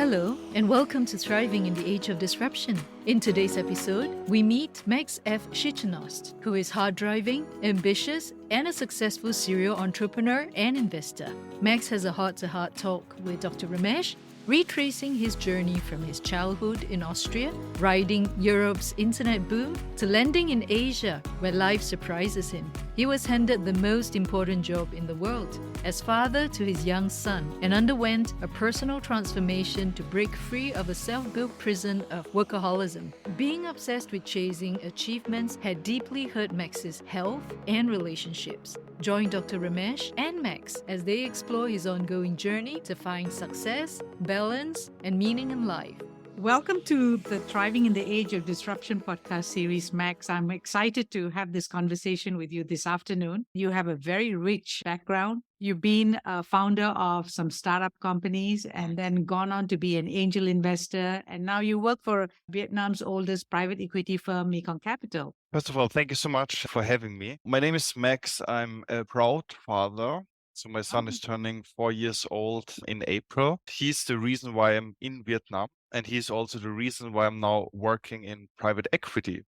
Hello, and welcome to Thriving in the Age of Disruption. In today's episode, we meet Max F.Scheichenost, who is hard-driving, ambitious, and a successful serial entrepreneur and investor. Max has a heart-to-heart talk with Dr. Ramesh, retracing his journey from his childhood in Austria, riding Europe's internet boom, to landing in Asia, where life surprises him. He was handed the most important job in the world, as father to his young son, and underwent a personal transformation to break free of a self-built prison of workaholism. Being obsessed with chasing achievements had deeply hurt Max's health and relationships. Join Dr. Ramesh and Max as they explore his ongoing journey to find success, balance, and meaning in life. Welcome to the Thriving in the Age of Disruption podcast series, Max. I'm excited to have this conversation with you this afternoon. You have a very rich background. You've been a founder of some startup companies and then gone on to be an angel investor. And now you work for Vietnam's oldest private equity firm, Mekong Capital. First of all, thank you so much for having me. My name is Max. I'm a proud father. So my son is turning 4 years old in April. He's the reason why I'm in Vietnam. And he's also the reason why I'm now working in private equity,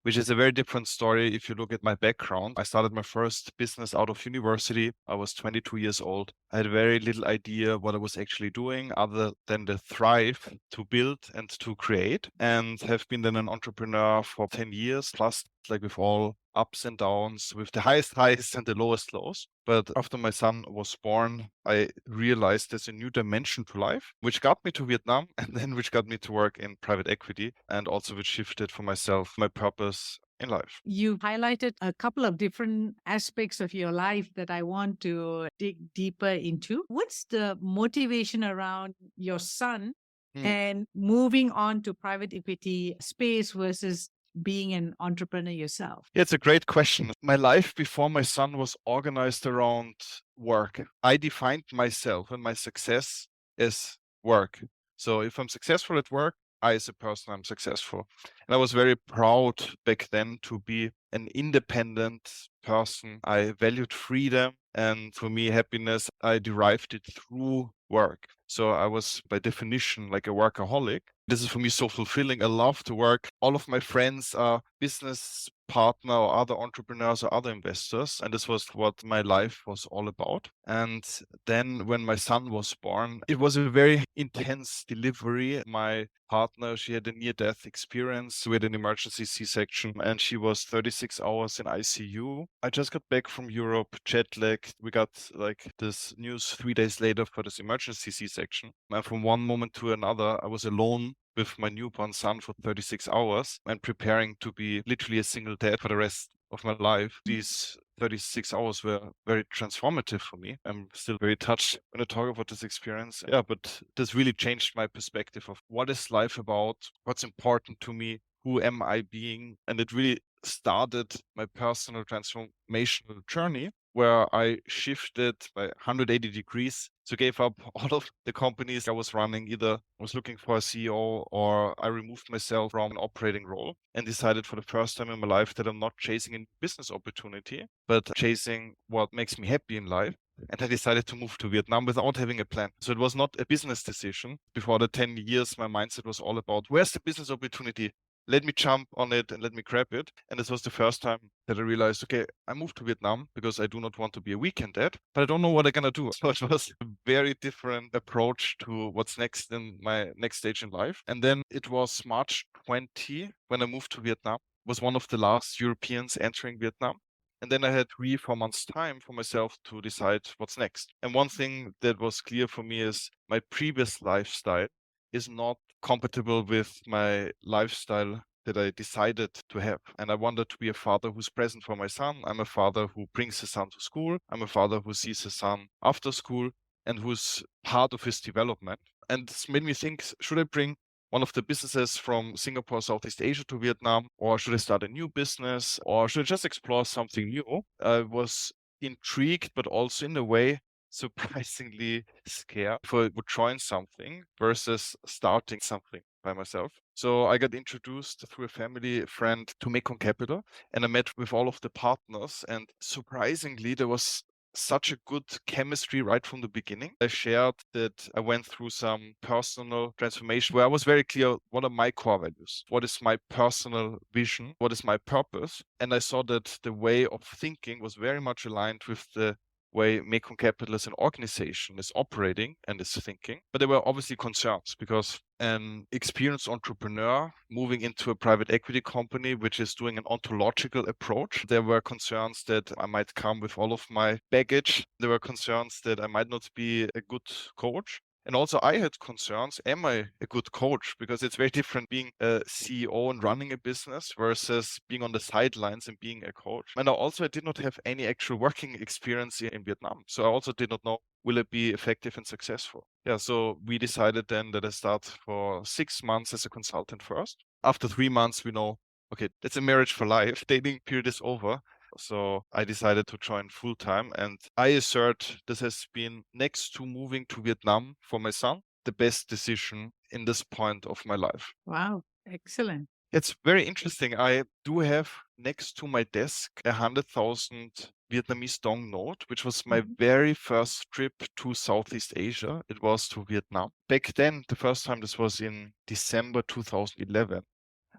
which is a very different story if you look at my background. I started my first business out of university. I was 22 years old. I had very little idea what I was actually doing other than the thrive to build and to create, and have been then an entrepreneur for 10 years plus, like with all ups and downs, with the highest highs and the lowest lows. But after my son was born, I realized there's a new dimension to life, which got me to Vietnam and then which got me to work in private equity, and also which shifted for myself my purpose in life. You highlighted a couple of different aspects of your life that I want to dig deeper into. What's the motivation around your son and moving on to private equity space versus being an entrepreneur yourself? Yeah, it's a great question. My life before my son was organized around work. I defined myself and my success as work. So if I'm successful at work, I as a person, I'm successful. And I was very proud back then to be an independent person. I valued freedom, and for me, happiness, I derived it through work. So I was by definition like a workaholic. This is for me so fulfilling. I love to work. All of my friends are business partner or other entrepreneurs or other investors. And this was what my life was all about. And then when my son was born, it was a very intense delivery. My partner, she had a near-death experience with an emergency C-section, and she was 36 hours in ICU. I just got back from Europe, jet lagged. We got like this news 3 days later for this emergency C-section. And from one moment to another, I was alone with my newborn son for 36 hours and preparing to be literally a single dad for the rest of my life. These 36 hours were very transformative for me. I'm still very touched when I talk about this experience. Yeah, but this really changed my perspective of what is life about, what's important to me, who am I being? And it really started my personal transformational journey, where I shifted by 180 degrees. So gave up all of the companies I was running. Either I was looking for a CEO or I removed myself from an operating role and decided for the first time in my life that I'm not chasing a business opportunity, but chasing what makes me happy in life. And I decided to move to Vietnam without having a plan. So it was not a business decision. Before the 10 years, my mindset was all about where's the business opportunity? Let me jump on it and let me grab it. And this was the first time that I realized, okay, I moved to Vietnam because I do not want to be a weekend dad, but I don't know what I'm going to do. So it was a very different approach to what's next in my next stage in life. And then it was March 20 when I moved to Vietnam, was one of the last Europeans entering Vietnam. And then I had 3-4 months time for myself to decide what's next. And one thing that was clear for me is my previous lifestyle is not compatible with my lifestyle that I decided to have. And I wanted to be a father who's present for my son. I'm a father who brings his son to school. I'm a father who sees his son after school and who's part of his development. And this made me think, should I bring one of the businesses from Singapore, Southeast Asia to Vietnam, or should I start a new business, or should I just explore something new? I was intrigued, but also in a way surprisingly scared if I would join something versus starting something by myself. So I got introduced through a family friend to Mekong Capital, and I met with all of the partners. And surprisingly, there was such a good chemistry right from the beginning. I shared that I went through some personal transformation where I was very clear, what are my core values? What is my personal vision? What is my purpose? And I saw that the way of thinking was very much aligned with the way Mekong Capital as an organization is operating and is thinking. But there were obviously concerns because an experienced entrepreneur moving into a private equity company, which is doing an ontological approach, there were concerns that I might come with all of my baggage. There were concerns that I might not be a good coach. And also I had concerns, am I a good coach? Because it's very different being a CEO and running a business versus being on the sidelines and being a coach. And I did not have any actual working experience in Vietnam. So I also did not know, will it be effective and successful? Yeah, so we decided then that I start for 6 months as a consultant first. After 3 months, we know, okay, that's a marriage for life. Dating period is over. So I decided to join full time. And I assert this has been, next to moving to Vietnam for my son, the best decision in this point of my life. Wow, excellent. It's very interesting. I do have next to my desk 100,000 Vietnamese dong note, which was my very first trip to Southeast Asia. It was to Vietnam. Back then, the first time, this was in December 2011.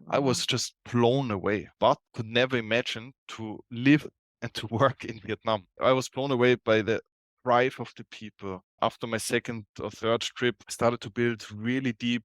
I was just blown away, but could never imagine to live and to work in Vietnam. I was blown away by the drive of the people. After my second or third trip, I started to build really deep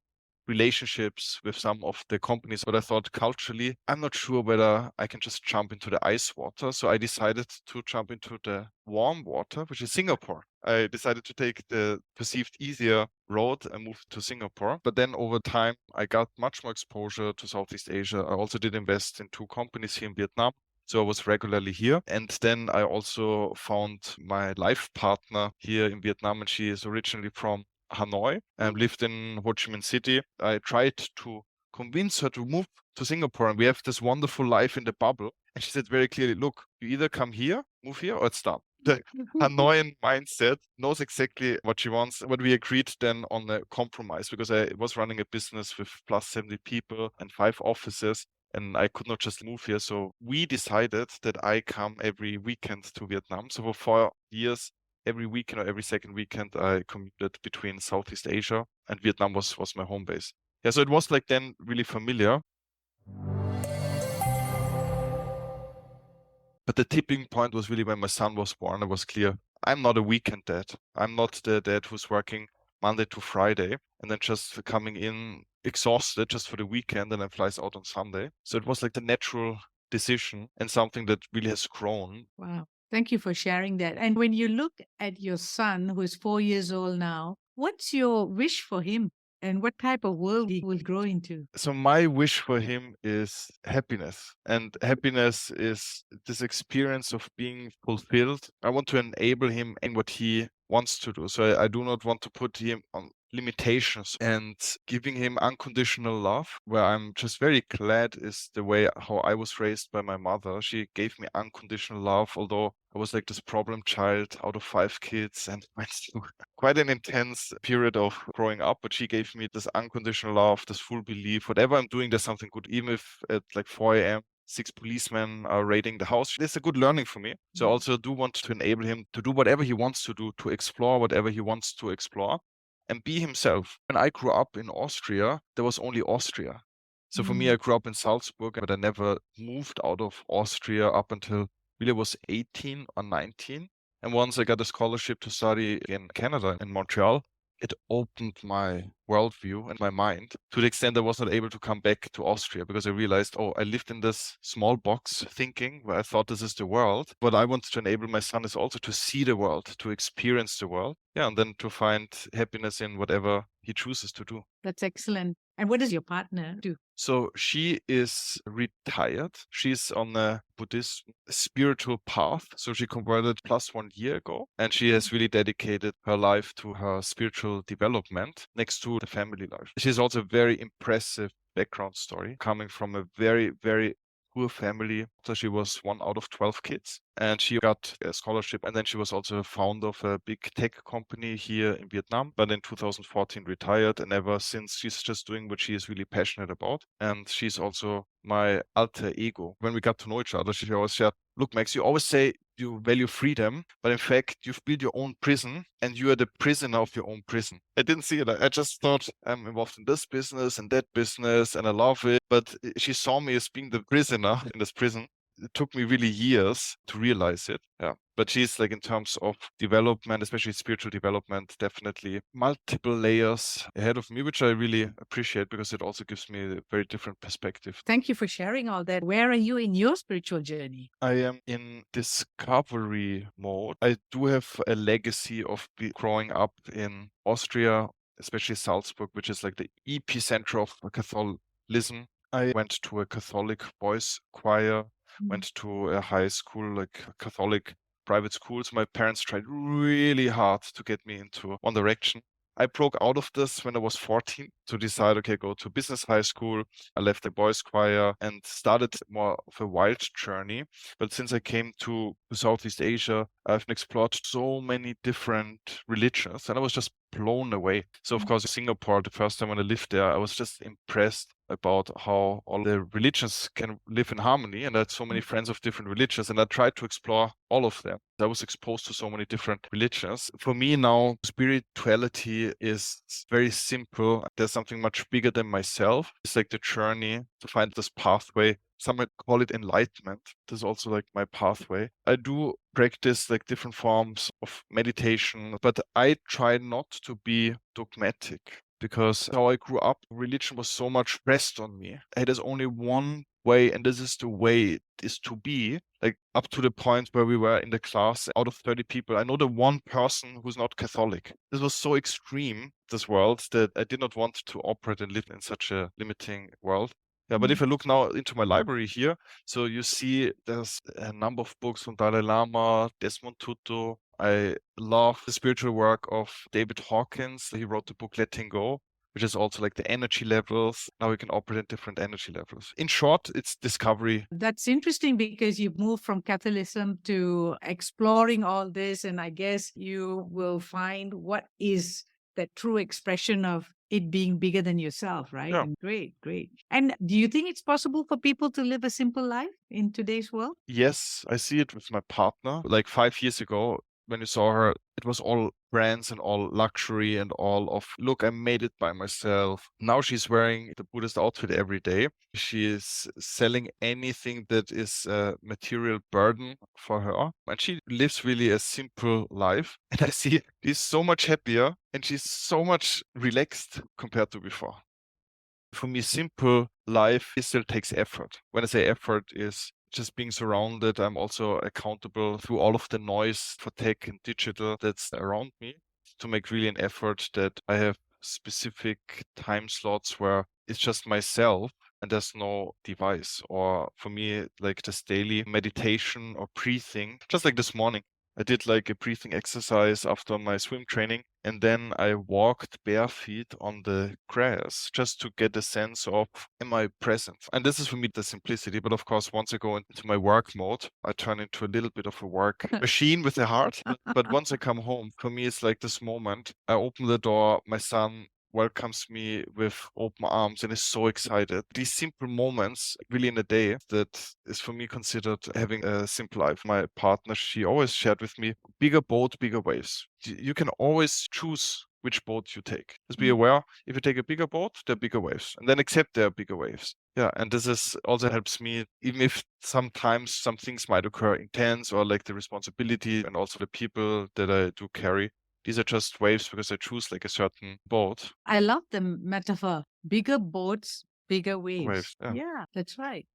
relationships with some of the companies, but I thought culturally, I'm not sure whether I can just jump into the ice water. So I decided to jump into the warm water, which is Singapore. I decided to take the perceived easier road and moved to Singapore. But then over time, I got much more exposure to Southeast Asia. I also did invest in 2 companies here in Vietnam. So I was regularly here. And then I also found my life partner here in Vietnam, and she is originally from Hanoi and lived in Ho Chi Minh City. I tried to convince her to move to Singapore, and we have this wonderful life in the bubble. And she said very clearly, look, you either come here, move here, or it's done. The Hanoian mindset knows exactly what she wants. But we agreed then on a compromise because I was running a business with plus 70 people and 5 offices, and I could not just move here. So we decided that I come every weekend to Vietnam. So for 4 years, every weekend or every second weekend, I commuted between Southeast Asia, and Vietnam was my home base. Yeah, so it was like then really familiar. But the tipping point was really when my son was born. It was clear, I'm not a weekend dad. I'm not the dad who's working Monday to Friday and then just coming in exhausted just for the weekend and then flies out on Sunday. So it was like the natural decision and something that really has grown. Wow. Thank you for sharing that. And when you look at your son, who is 4 years old now, what's your wish for him? And what type of world he will grow into? So my wish for him is happiness. And happiness is this experience of being fulfilled. I want to enable him in what he wants to do. So I do not want to put him on limitations, and giving him unconditional love, where I'm just very glad is the way how I was raised by my mother. She gave me unconditional love, although I was like this problem child out of 5 kids and went through quite an intense period of growing up. But she gave me this unconditional love, this full belief, whatever I'm doing, there's something good, even if at like 4 a.m. 6 policemen are raiding the house. It's a good learning for me. So I also do want to enable him to do whatever he wants to do, to explore whatever he wants to explore and be himself. When I grew up in Austria, there was only Austria. So for me, I grew up in Salzburg, but I never moved out of Austria up until really I was 18 or 19. And once I got a scholarship to study in Canada, in Montreal, it opened my worldview and my mind to the extent I was not able to come back to Austria because I realized, oh, I lived in this small box thinking where I thought this is the world. What I want to enable my son is also to see the world, to experience the world. Yeah, and then to find happiness in whatever he chooses to do. That's excellent. And what does your partner do? So she is retired. She's on a Buddhist spiritual path. So she converted plus 1 year ago, and she has really dedicated her life to her spiritual development next to the family life. She's also a very impressive background story, coming from a very, very poor family. So she was 1 out of 12 kids, and she got a scholarship. And then she was also a founder of a big tech company here in Vietnam, but in 2014 retired. And ever since, she's just doing what she is really passionate about. And she's also my alter ego. When we got to know each other, she always said, look, Max, you always say you value freedom, but in fact, you've built your own prison and you are the prisoner of your own prison. I didn't see it. I just thought I'm involved in this business and that business and I love it. But she saw me as being the prisoner in this prison. It took me really years to realize it. Yeah. But she's like, in terms of development, especially spiritual development, definitely multiple layers ahead of me, which I really appreciate because it also gives me a very different perspective. Thank you for sharing all that. Where are you in your spiritual journey? I am in discovery mode. I do have a legacy of growing up in Austria, especially Salzburg, which is like the epicenter of Catholicism. I went to a Catholic boys choir, went to a high school, like Catholic private schools. My parents tried really hard to get me into One Direction. I broke out of this when I was 14 to decide, okay, go to business high school. I left the boys choir and started more of a wild journey. But since I came to Southeast Asia, I've explored so many different religions and I was just blown away. So of course, Singapore, the first time when I lived there, I was just impressed about how all the religions can live in harmony. And I had so many friends of different religions and I tried to explore all of them. I was exposed to so many different religions. For me now, spirituality is very simple. There's something much bigger than myself. It's like the journey to find this pathway. Some might call it enlightenment. This is also like my pathway. I do practice like different forms of meditation, but I try not to be dogmatic because how I grew up, religion was so much pressed on me. There's only one way, and this is the way it is to be, like up to the point where we were in the class, out of 30 people, I know the one person who's not Catholic. This was so extreme, this world, that I did not want to operate and live in such a limiting world. Yeah, but if I look now into my library here, so you see there's a number of books from Dalai Lama, Desmond Tutu. I love the spiritual work of David Hawkins. He wrote the book Letting Go, which is also like the energy levels. Now we can operate at different energy levels. In short, it's discovery. That's interesting because you've moved from Catholicism to exploring all this. And I guess you will find what is the true expression of it being bigger than yourself, right? Yeah. And great. And do you think it's possible for people to live a simple life in today's world? Yes, I see it with my partner. Like 5 years ago, when you saw her, it was all brands and all luxury and all of, look, I made it by myself. Now she's wearing the Buddhist outfit every day. She is selling anything that is a material burden for her. And she lives really a simple life. And I see she's so much happier and she's so much relaxed compared to before. For me, simple life still takes effort. When I say effort, is just being surrounded. I'm also accountable through all of the noise for tech and digital that's around me to make really an effort that I have specific time slots where it's just myself and there's no device. Or for me, like this daily meditation or breathing, just like this morning. I did like a breathing exercise after my swim training, and then I walked barefoot on the grass just to get a sense of, am I present? And this is for me the simplicity. But of course, once I go into my work mode, I turn into a little bit of a work machine with a heart. But once I come home, for me, it's like this moment. I open the door, my son welcomes me with open arms and is so excited. These simple moments really in a day that is for me considered having a simple life. My partner, she always shared with me, bigger boat, bigger waves. You can always choose which boat you take. Just be aware, if you take a bigger boat, there are bigger waves. And then accept there are bigger waves. Yeah, and this is also helps me, even if sometimes some things might occur intense or like the responsibility and also the people that I do carry. These are just waves because I choose like a certain boat. I love the metaphor. Bigger boats, bigger waves. Waves, yeah. Yeah, that's right.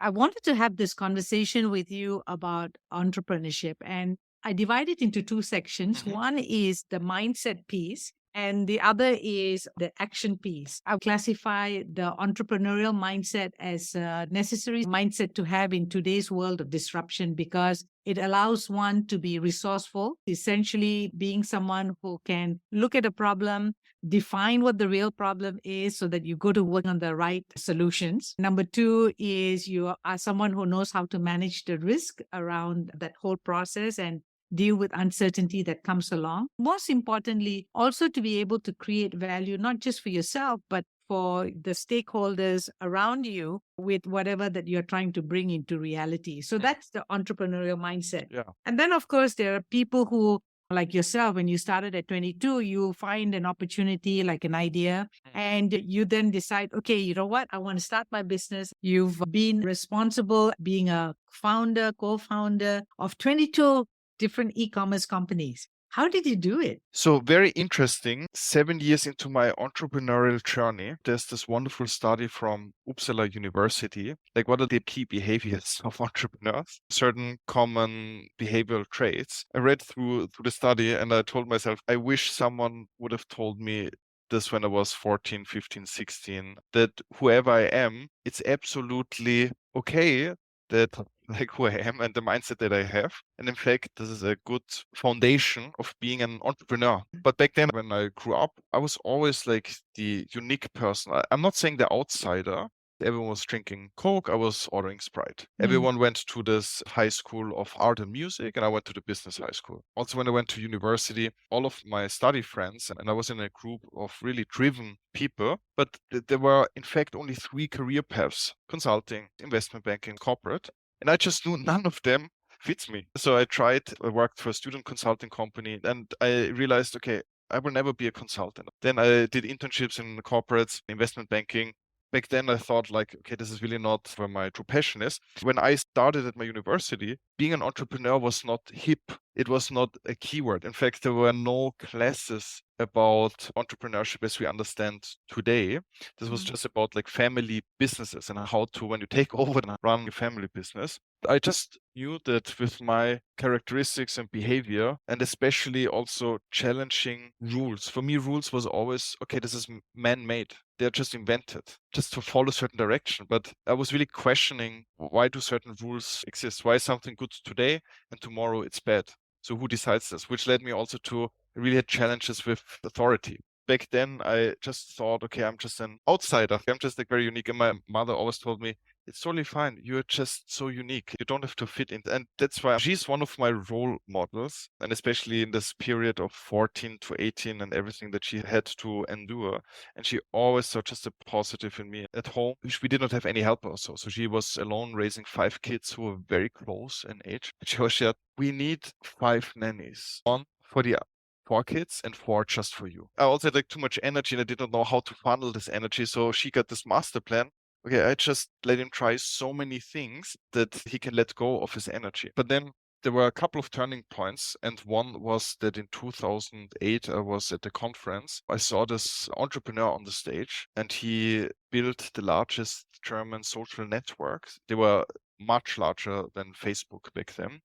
I wanted to have this conversation with you about entrepreneurship, and I divide it into two sections. Mhm. One is the mindset piece, and the other is the action piece. I classify the entrepreneurial mindset as a necessary mindset to have in today's world of disruption because it allows one to be resourceful, essentially being someone who can look at a problem, define what the real problem is so that you go to work on the right solutions. Number two is you are someone who knows how to manage the risk around that whole process and deal with uncertainty that comes along. Most importantly, also to be able to create value, not just for yourself, but for the stakeholders around you with whatever that you're trying to bring into reality. So that's the entrepreneurial mindset. Yeah. And then, of course, there are people who, like yourself, when you started at 22, you find an opportunity, like an idea, and you then decide, okay, you know what? I want to start my business. You've been responsible being a founder, co-founder of 22 different e-commerce companies. How did you do it? So very interesting. 7 years into my entrepreneurial journey, there's this wonderful study from Uppsala University. Like, what are the key behaviors of entrepreneurs? Certain common behavioral traits. I read through the study and I told myself, I wish someone would have told me this when I was 14, 15, 16, that whoever I am, it's absolutely okay that like who I am and the mindset that I have. And in fact, this is a good foundation of being an entrepreneur. But back then, when I grew up, I was always like the unique person. I'm not saying the outsider. Everyone was drinking Coke. I was ordering Sprite. Everyone went to this high school of art and music, and I went to the business high school. Also, when I went to university, all of my study friends, and I was in a group of really driven people, but there were, in fact, only 3 career paths: consulting, investment banking, corporate. And I just knew none of them fits me. So I worked for a student consulting company, and I realized, okay, I will never be a consultant. Then I did internships in corporates, investment banking. Back then I thought like, okay, this is really not where my true passion is. When I started at my university, being an entrepreneur was not hip. It was not a keyword. In fact, there were no classes about entrepreneurship as we understand today. This was just about like family businesses and how to, when you take over and run a family business. I just knew that with my characteristics and behavior, and especially also challenging rules. For me, rules was always, okay, this is man-made. They're just invented just to follow a certain direction. But I was really questioning, why do certain rules exist? Why is something good today and tomorrow it's bad? So who decides this? Which led me also to really had challenges with authority. Back then, I just thought, okay, I'm just an outsider. I'm just like very unique. And my mother always told me, it's totally fine. You're just so unique. You don't have to fit in. And that's why she's one of my role models. And especially in this period of 14 to 18 and everything that she had to endure. And she always saw just a positive in me. At home, we did not have any help also. So she was alone raising 5 kids who were very close in age. She always said, we need 5 nannies. 1 for the 4 kids and 4 just for you. I also had like too much energy and I did not know how to funnel this energy. So she got this master plan. Okay, I just let him try so many things that he can let go of his energy. But then there were a couple of turning points. And one was that in 2008, I was at a conference. I saw this entrepreneur on the stage and he built the largest German social network. They were much larger than Facebook back then.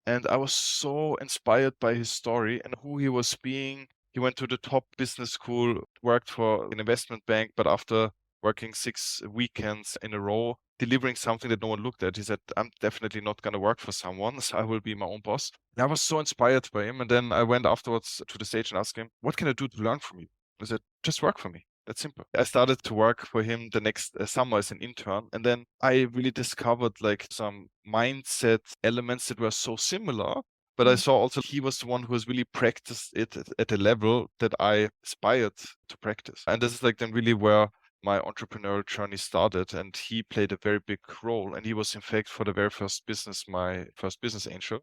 And I was so inspired by his story and who he was being. He went to the top business school, worked for an investment bank, but after working 6 weekends in a row, delivering something that no one looked at, he said, I'm definitely not going to work for someone, so I will be my own boss. And I was so inspired by him. And then I went afterwards to the stage and asked him, what can I do to learn from you? I said, just work for me. That's simple. I started to work for him the next summer as an intern. And then I really discovered like some mindset elements that were so similar. But I saw also he was the one who has really practiced it at a level that I aspired to practice. And this is like then really where my entrepreneurial journey started. And he played a very big role. And he was, in fact, for the very first business, my first business angel.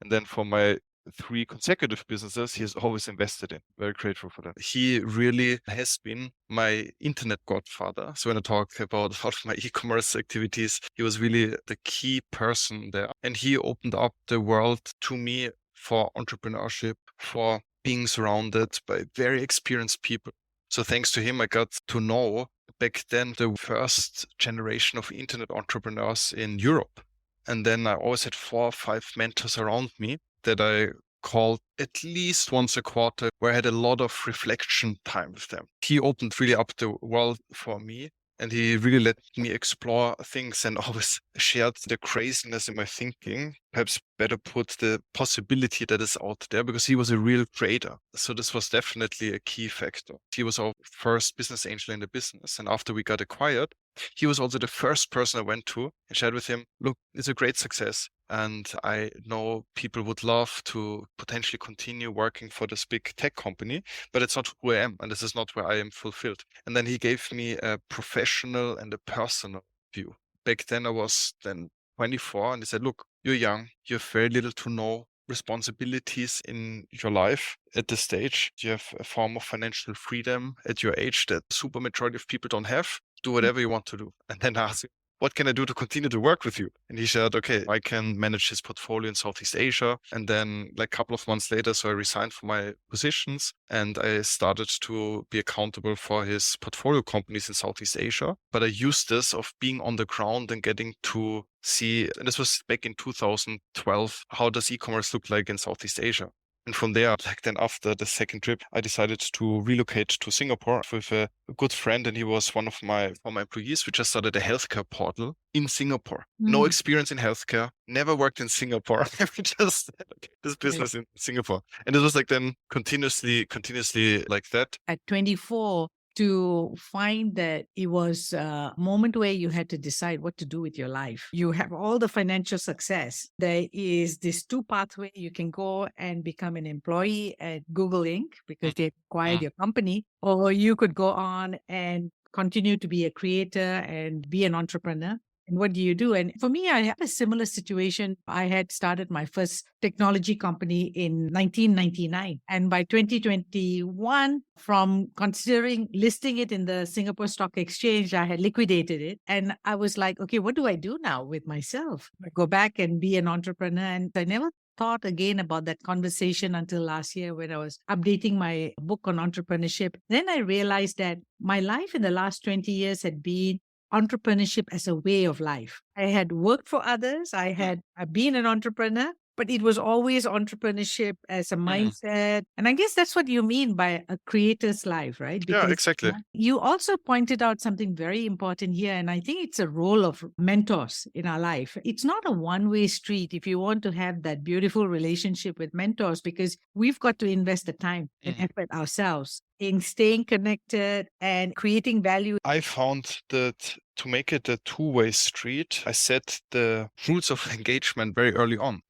And then for my 3 consecutive businesses, he has always invested in. Very grateful for that. He really has been my internet godfather. So when I talk about all of my e-commerce activities, he was really the key person there. And he opened up the world to me for entrepreneurship, for being surrounded by very experienced people. So thanks to him, I got to know back then the first generation of internet entrepreneurs in Europe. And then I always had 4 or 5 mentors around me that I called at least once a quarter, where I had a lot of reflection time with them. He opened really up the world for me. And he really let me explore things and always shared the craziness in my thinking, perhaps better put the possibility that is out there, because he was a real creator. So this was definitely a key factor. He was our first business angel in the business. And after we got acquired, he was also the first person I went to and shared with him, look, it's a great success. And I know people would love to potentially continue working for this big tech company, but it's not who I am. And this is not where I am fulfilled. And then he gave me a professional and a personal view. Back then I was then 24, and he said, look, you're young, you have very little to no responsibilities in your life at this stage. You have a form of financial freedom at your age that super majority of people don't have. Do whatever you want to do. And then ask him, what can I do to continue to work with you? And he said, okay, I can manage his portfolio in Southeast Asia. And then like a couple of months later, so I resigned from my positions and I started to be accountable for his portfolio companies in Southeast Asia. But I used this of being on the ground and getting to see, and this was back in 2012, how does e-commerce look like in Southeast Asia? And from there, like then after the second trip, I decided to relocate to Singapore with a good friend. And he was one of my former employees. We just started a healthcare portal in Singapore. No experience in healthcare, never worked in Singapore. We just had this business in Singapore. And it was like then continuously like that. At 24, to find that it was a moment where you had to decide what to do with your life. You have all the financial success. There is this two pathway. You can go and become an employee at Google Inc. because they acquired your company, or you could go on and continue to be a creator and be an entrepreneur. And what do you do? And for me, I had a similar situation. I had started my first technology company in 1999. And by 2021, from considering listing it in the Singapore Stock Exchange, I had liquidated it. And I was like, okay, what do I do now with myself? I go back and be an entrepreneur. And I never thought again about that conversation until last year when I was updating my book on entrepreneurship. Then I realized that my life in the last 20 years had been entrepreneurship as a way of life. I had worked for others. I've been an entrepreneur, but it was always entrepreneurship as a mindset. And I guess that's what you mean by a creator's life, right? Yeah, exactly. You also pointed out something very important here. And I think it's a role of mentors in our life. It's not a one-way street if you want to have that beautiful relationship with mentors, because we've got to invest the time and effort ourselves in staying connected and creating value. I found that to make it a two-way street, I set the rules of engagement very early on.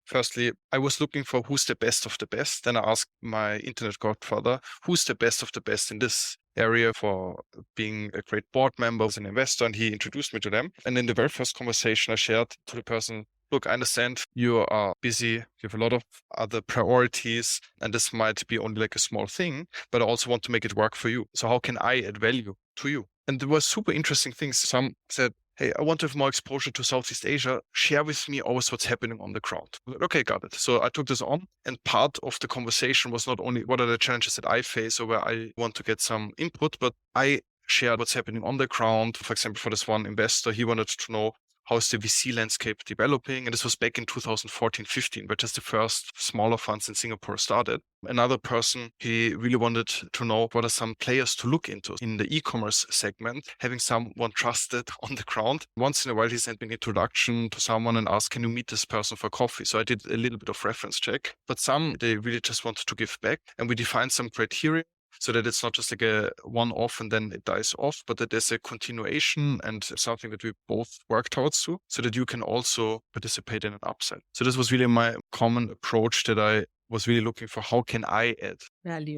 Firstly, I was looking for who's the best of the best. Then I asked my internet godfather, who's the best of the best in this area for being a great board member, as an investor, and he introduced me to them. And in the very first conversation, I shared to the person, look, I understand you are busy, you have a lot of other priorities, and this might be only like a small thing, but I also want to make it work for you. So how can I add value to you? And there were super interesting things. Some said, hey, I want to have more exposure to Southeast Asia. Share with me always what's happening on the ground. Okay, got it. So I took this on, and part of the conversation was not only what are the challenges that I face or where I want to get some input, but I shared what's happening on the ground. For example, for this one investor, he wanted to know how is the VC landscape developing? And this was back in 2014-15, where just the first smaller funds in Singapore started. Another person, he really wanted to know what are some players to look into in the e-commerce segment, having someone trusted on the ground. Once in a while, he sent me an introduction to someone and asked, can you meet this person for coffee? So I did a little bit of reference check, but some, they really just wanted to give back. And we defined some criteria, so that it's not just like a one-off and then it dies off, but that there's a continuation and something that we both work towards to, so that you can also participate in an upside. So this was really my common approach, that I was really looking for how can I add value.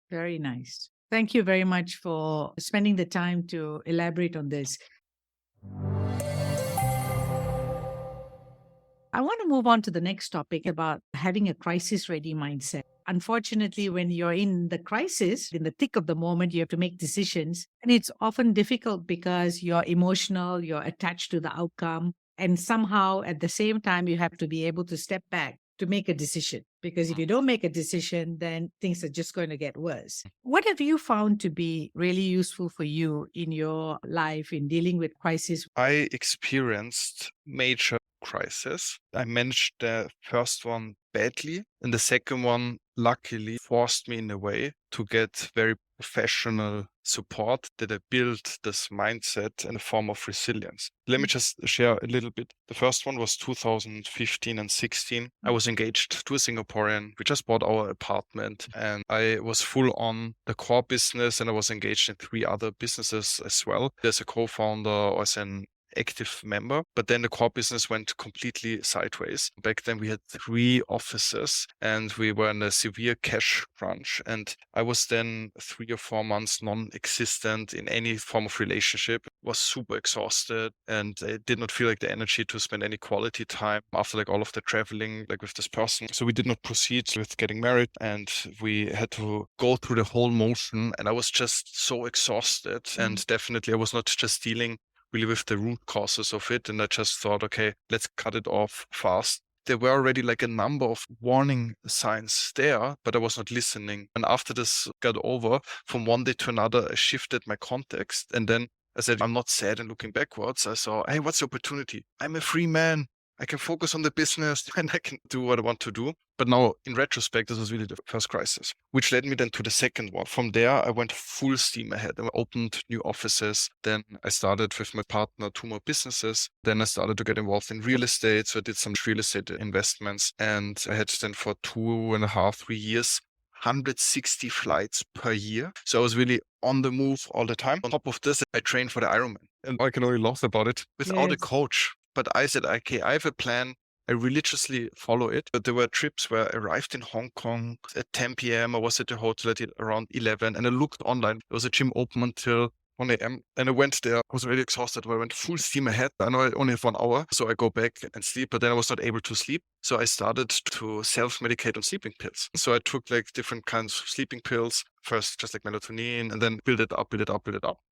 Very nice. Thank you very much for spending the time to elaborate on this. I want to move on to the next topic about having a crisis-ready mindset. Unfortunately, when you're in the crisis, in the thick of the moment, you have to make decisions. And it's often difficult because you're emotional, you're attached to the outcome. And somehow at the same time, you have to be able to step back to make a decision. Because if you don't make a decision, then things are just going to get worse. What have you found to be really useful for you in your life in dealing with crisis? I experienced major crisis. I managed the first one badly, and the second one luckily forced me in a way to get very professional support that I built this mindset in a form of resilience. Let me just share a little bit. The first one was 2015 and 16. I was engaged to a Singaporean. We just bought our apartment and I was full on the core business and I was engaged in 3 other businesses as well. As a co-founder or as an active member, but then the core business went completely sideways. Back then we had 3 offices and we were in a severe cash crunch. And I was then 3 or 4 months non-existent in any form of relationship, was super exhausted and I did not feel like the energy to spend any quality time after like all of the traveling like with this person. So we did not proceed with getting married and we had to go through the whole motion and I was just so exhausted and definitely I was not just dealing really with the root causes of it. And I just thought, okay, let's cut it off fast. There were already like a number of warning signs there, but I was not listening. And after this got over, from one day to another, I shifted my context. And then I said, I'm not sad and looking backwards. I saw, hey, what's the opportunity? I'm a free man. I can focus on the business and I can do what I want to do. But now in retrospect, this was really the first crisis, which led me then to the second one. From there, I went full steam ahead. I opened new offices. Then I started with my partner 2 more businesses. Then I started to get involved in real estate. So I did some real estate investments and I had then for 2.5, 3 years, 160 flights per year. So I was really on the move all the time. On top of this, I trained for the Ironman and I can only laugh about it without a coach. But I said, okay, I have a plan. I religiously follow it. But there were trips where I arrived in Hong Kong at 10 p.m. I was at the hotel at around 11 and I looked online. There was a gym open until 1 a.m. And I went there. I was really exhausted. I went full steam ahead. I know I only have 1 hour. So I go back and sleep, but then I was not able to sleep. So I started to self-medicate on sleeping pills. So I took like different kinds of sleeping pills. First, just like melatonin, and then build it up.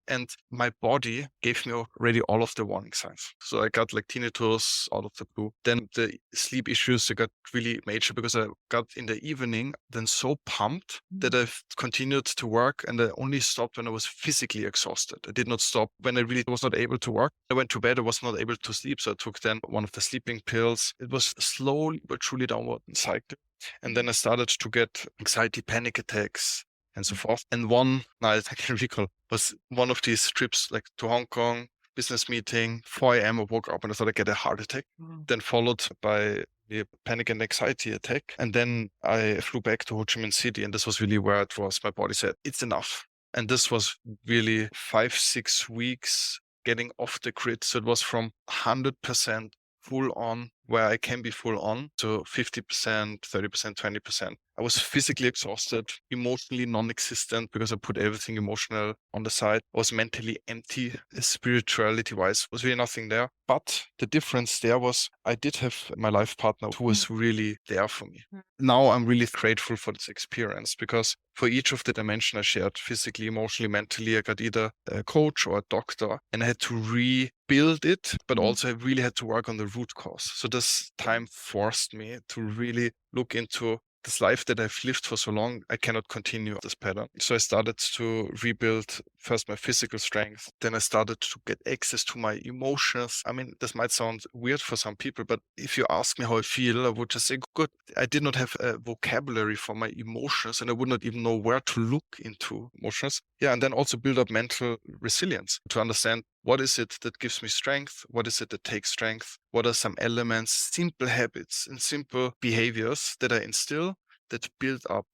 And my body gave me already all of the warning signs. So I got like tinnitus out of the blue. Then the sleep issues, they got really major because I got in the evening then so pumped that I continued to work and I only stopped when I was physically exhausted. I did not stop when I really was not able to work. I went to bed, I was not able to sleep. So I took then one of the sleeping pills. It was slowly but truly downward cycle. And then I started to get anxiety, panic attacks, and so forth. And one night I can recall was one of these trips like to Hong Kong, business meeting, 4 a.m. I woke up and I thought I'd get a heart attack, then followed by a panic and anxiety attack. And then I flew back to Ho Chi Minh City and this was really where it was. My body said, it's enough. And this was really 5-6 weeks getting off the grid. So it was from 100% full on where I can be full on to 50%, 30%, 20%. I was physically exhausted, emotionally non-existent because I put everything emotional on the side. I was mentally empty, spirituality-wise, was really nothing there. But the difference there was I did have my life partner who was really there for me. Now I'm really grateful for this experience because for each of the dimensions I shared, physically, emotionally, mentally, I got either a coach or a doctor and I had to rebuild it, but also I really had to work on the root cause. So this time forced me to really look into this life that I've lived for so long. I cannot continue this pattern. So I started to rebuild first my physical strength. Then I started to get access to my emotions. I mean, this might sound weird for some people, but if you ask me how I feel, I would just say, good. I did not have a vocabulary for my emotions and I would not even know where to look into emotions. Yeah. And then also build up mental resilience to understand what is it that gives me strength? What is it that takes strength? What are some elements, simple habits and simple behaviors that I instill that build up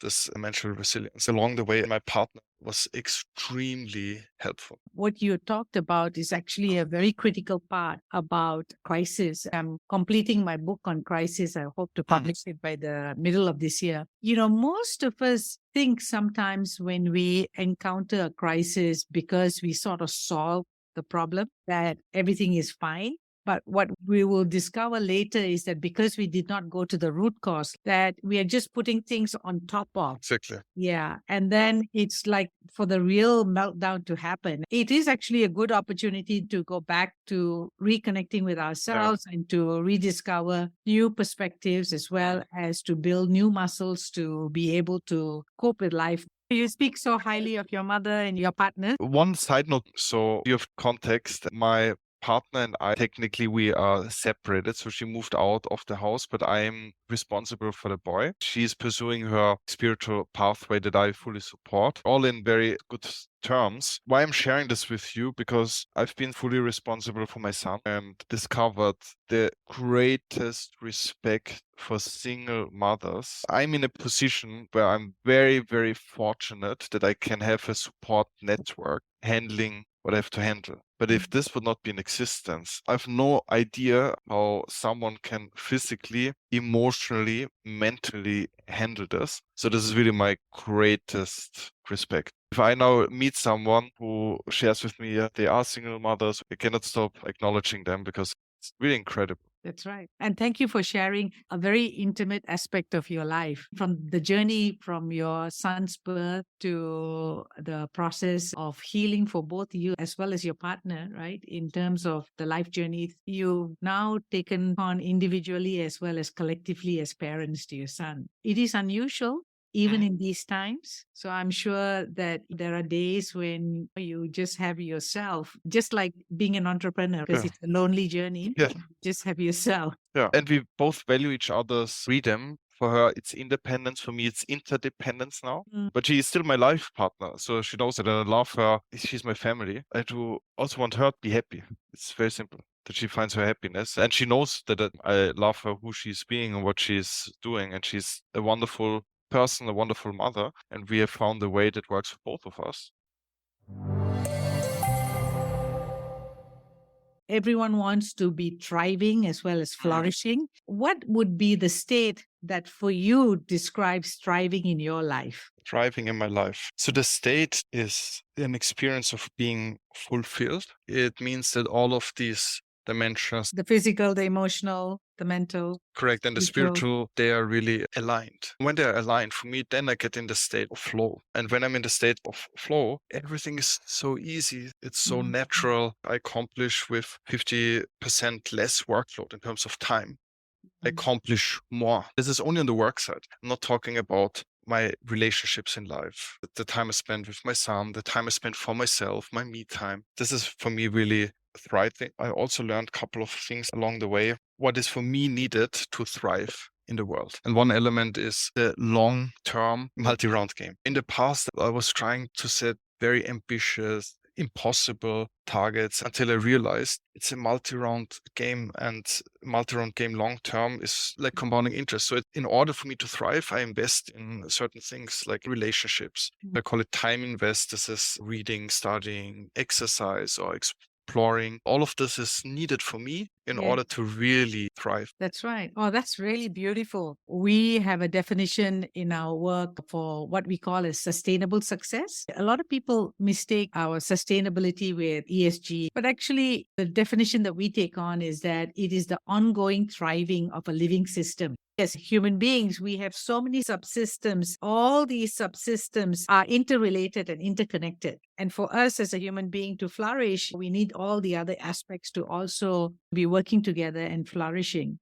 this mental resilience? Along the way, my partner was extremely helpful. What you talked about is actually a very critical part about crisis. I'm completing my book on crisis. I hope to publish it by the middle of this year. You know, most of us think sometimes when we encounter a crisis because we sort of solve the problem, that everything is fine. But what we will discover later is that because we did not go to the root cause, that we are just putting things on top of. Exactly. Yeah. And then it's like for the real meltdown to happen, it is actually a good opportunity to go back to reconnecting with ourselves and to rediscover new perspectives as well as to build new muscles to be able to cope with life. You speak so highly of your mother and your partner. One side note, so you have context. My partner and I, technically we are separated. So she moved out of the house, but I'm responsible for the boy. She's pursuing her spiritual pathway that I fully support. All in very good terms. Why I'm sharing this with you? Because I've been fully responsible for my son and discovered the greatest respect for single mothers. I'm in a position where I'm very, very fortunate that I can have a support network handling what I have to handle. But if this would not be in existence, I have no idea how someone can physically, emotionally, mentally handle this. So this is really my greatest respect. If I now meet someone who shares with me they are single mothers, I cannot stop acknowledging them because it's really incredible. That's right. And thank you for sharing a very intimate aspect of your life, from the journey from your son's birth to the process of healing for both you as well as your partner, right? In terms of the life journey you've now taken on individually as well as collectively as parents to your son. It is unusual even in these times. So I'm sure that there are days when you just have yourself, just like being an entrepreneur, because Yeah. it's a lonely journey. Yeah. Just have yourself. Yeah. And we both value each other's freedom. For her, it's independence. For me, it's interdependence now. But she is still my life partner. So she knows that I love her. She's my family. I do also want her to be happy. It's very simple. That she finds her happiness. And she knows that I love her, who she's being and what she's doing. And she's a wonderful person, a wonderful mother. And we have found a way that works for both of us. Everyone wants to be thriving as well as flourishing. What would be the state that for you describes thriving in your life? Thriving in my life. So the state is an experience of being fulfilled. It means that all of these dimensions, The physical, the emotional, the mental. correct, and the spiritual, they are really aligned. When they're aligned, for me, then I get in the state of flow. And when I'm in the state of flow, everything is so easy. It's so natural. I accomplish with 50% less workload in terms of time. I accomplish more. This is only on the work side. I'm not talking about my relationships in life, the time I spend with my son, the time I spend for myself, my me time. This is for me really thriving. I also learned a couple of things along the way. What is for me needed to thrive in the world. And one element is the long-term multi-round game. In the past, I was trying to set very ambitious, impossible targets until I realized it's a multi-round game, and multi-round game long-term is like compounding interest. So in order for me to thrive, I invest in certain things like relationships. I call it time invest. This is reading, studying, exercise, or exploring. All of this is needed for me in order to really thrive. That's right. Oh, that's really beautiful. We have a definition in our work for what we call as sustainable success. A lot of people mistake our sustainability with ESG, but actually the definition that we take on is that it is the ongoing thriving of a living system. As human beings, we have so many subsystems. All these subsystems are interrelated and interconnected. And for us as a human being to flourish, we need all the other aspects to also be working together and flourishing.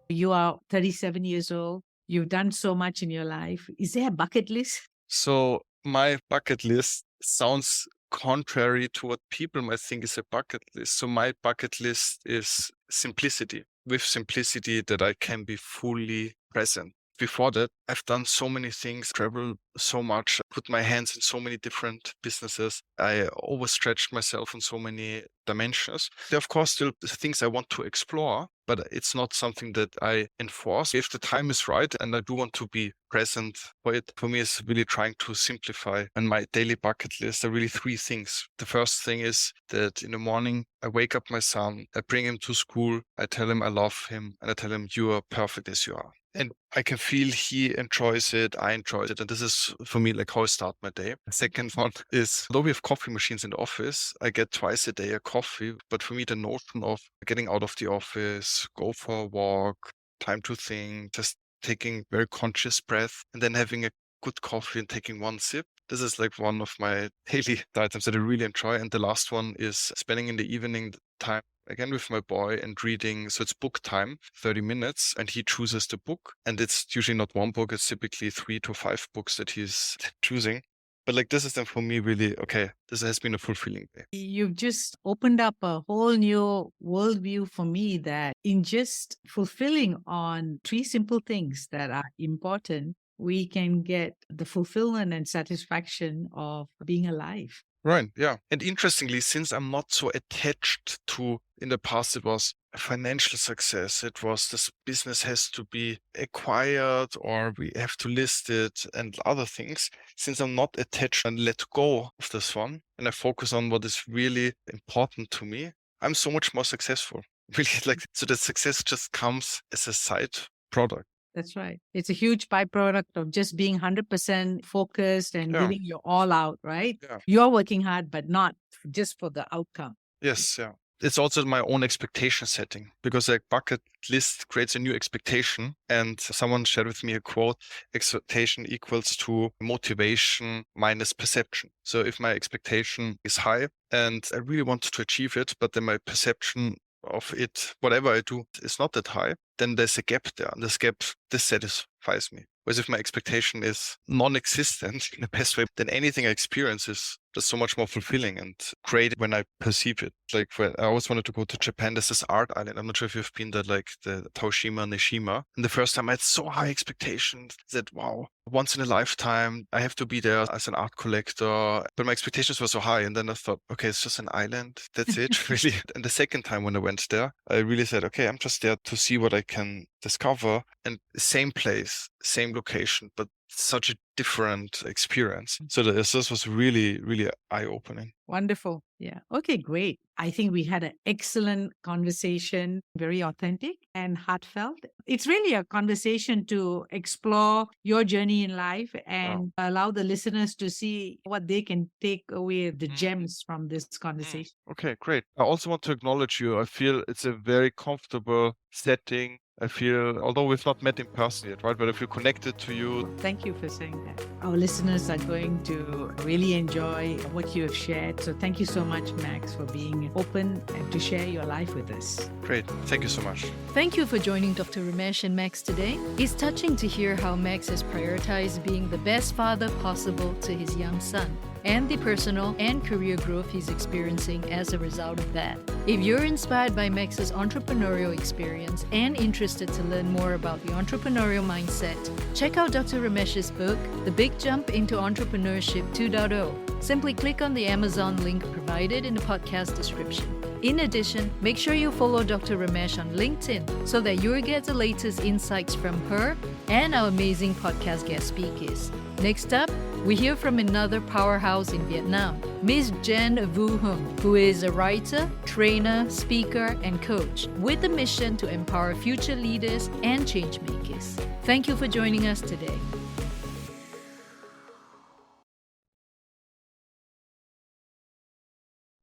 You are 37 years old. You've done so much in your life. Is there a bucket list? So my bucket list sounds contrary to what people might think is a bucket list. So my bucket list is simplicity. With simplicity, that I can be fully present. Before that, I've done so many things, traveled so much, put my hands in so many different businesses. I overstretched myself in so many dimensions. There are, of course, still things I want to explore, but it's not something that I enforce. If the time is right and I do want to be present for it, for me, it's really trying to simplify. And my daily bucket list are really three things. The first thing is that in the morning, I wake up my son, I bring him to school, I tell him I love him, and I tell him, you are perfect as you are. And I can feel he enjoys it, I enjoy it. And this is for me like how I start my day. The second one is, although we have coffee machines in the office, I get twice a day a coffee. But for me, the notion of getting out of the office, go for a walk, time to think, just taking very conscious breath, and then having a good coffee and taking one sip. This is like one of my daily items that I really enjoy. And the last one is spending in the evening time again with my boy and reading. So it's book time, 30 minutes, and he chooses the book. And it's usually not one book, it's typically 3 to 5 books that he's choosing. But like this is then for me really, okay, this has been a fulfilling day. You've just opened up a whole new worldview for me, that in just fulfilling on three simple things that are important, we can get the fulfillment and satisfaction of being alive. Right. Yeah. And interestingly, since I'm not so attached to, in the past, it was a financial success. It was this business has to be acquired or we have to list it and other things. Since I'm not attached and let go of this one and I focus on what is really important to me, I'm so much more successful. Really, so the success just comes as a side product. That's right. It's a huge byproduct of just being 100% focused and giving your all out, right? Yeah. You're working hard, but not just for the outcome. Yes. Yeah. It's also my own expectation setting because a bucket list creates a new expectation. And someone shared with me a quote, expectation equals to motivation minus perception. So if my expectation is high and I really want to achieve it, but then my perception of it, whatever I do, is not that high, then there's a gap there. And this gap dissatisfies me. Whereas if my expectation is non-existent in the best way, then anything I experience is just so much more fulfilling and great when I perceive it. Like I always wanted to go to Japan. There's this art island. I'm not sure if you've been there, like the Taoshima, Nishima. And the first time I had so high expectations that, wow, once in a lifetime, I have to be there as an art collector. But my expectations were so high. And then I thought, okay, it's just an island. That's it, really. And the second time when I went there, I really said, okay, I'm just there to see what I can discover. And same place, same location, but such a different experience. So this was really, really eye-opening. Wonderful. Yeah. Okay, great. I think we had an excellent conversation, very authentic and heartfelt. It's really a conversation to explore your journey in life and allow the listeners to see what they can take away, the gems from this conversation. Okay, great. I also want to acknowledge you. I feel it's a very comfortable setting. I feel, although we've not met in person yet, right? But I feel connected to you. Thank you for saying that. Our listeners are going to really enjoy what you have shared. So thank you so much, Max, for being open and to share your life with us. Great. Thank you so much. Thank you for joining Dr. Ramesh and Max today. It's touching to hear how Max has prioritized being the best father possible to his young son, and the personal and career growth he's experiencing as a result of that. If you're inspired by Max's entrepreneurial experience and interested to learn more about the entrepreneurial mindset, check out Dr. Ramesh's book, The Big Jump into Entrepreneurship 2.0. Simply click on the Amazon link provided in the podcast description. In addition, make sure you follow Dr. Ramesh on LinkedIn so that you'll get the latest insights from her and our amazing podcast guest speakers. Next up, we hear from another powerhouse in Vietnam, Ms. Jen Vu Hung, who is a writer, trainer, speaker, and coach with a mission to empower future leaders and change makers. Thank you for joining us today.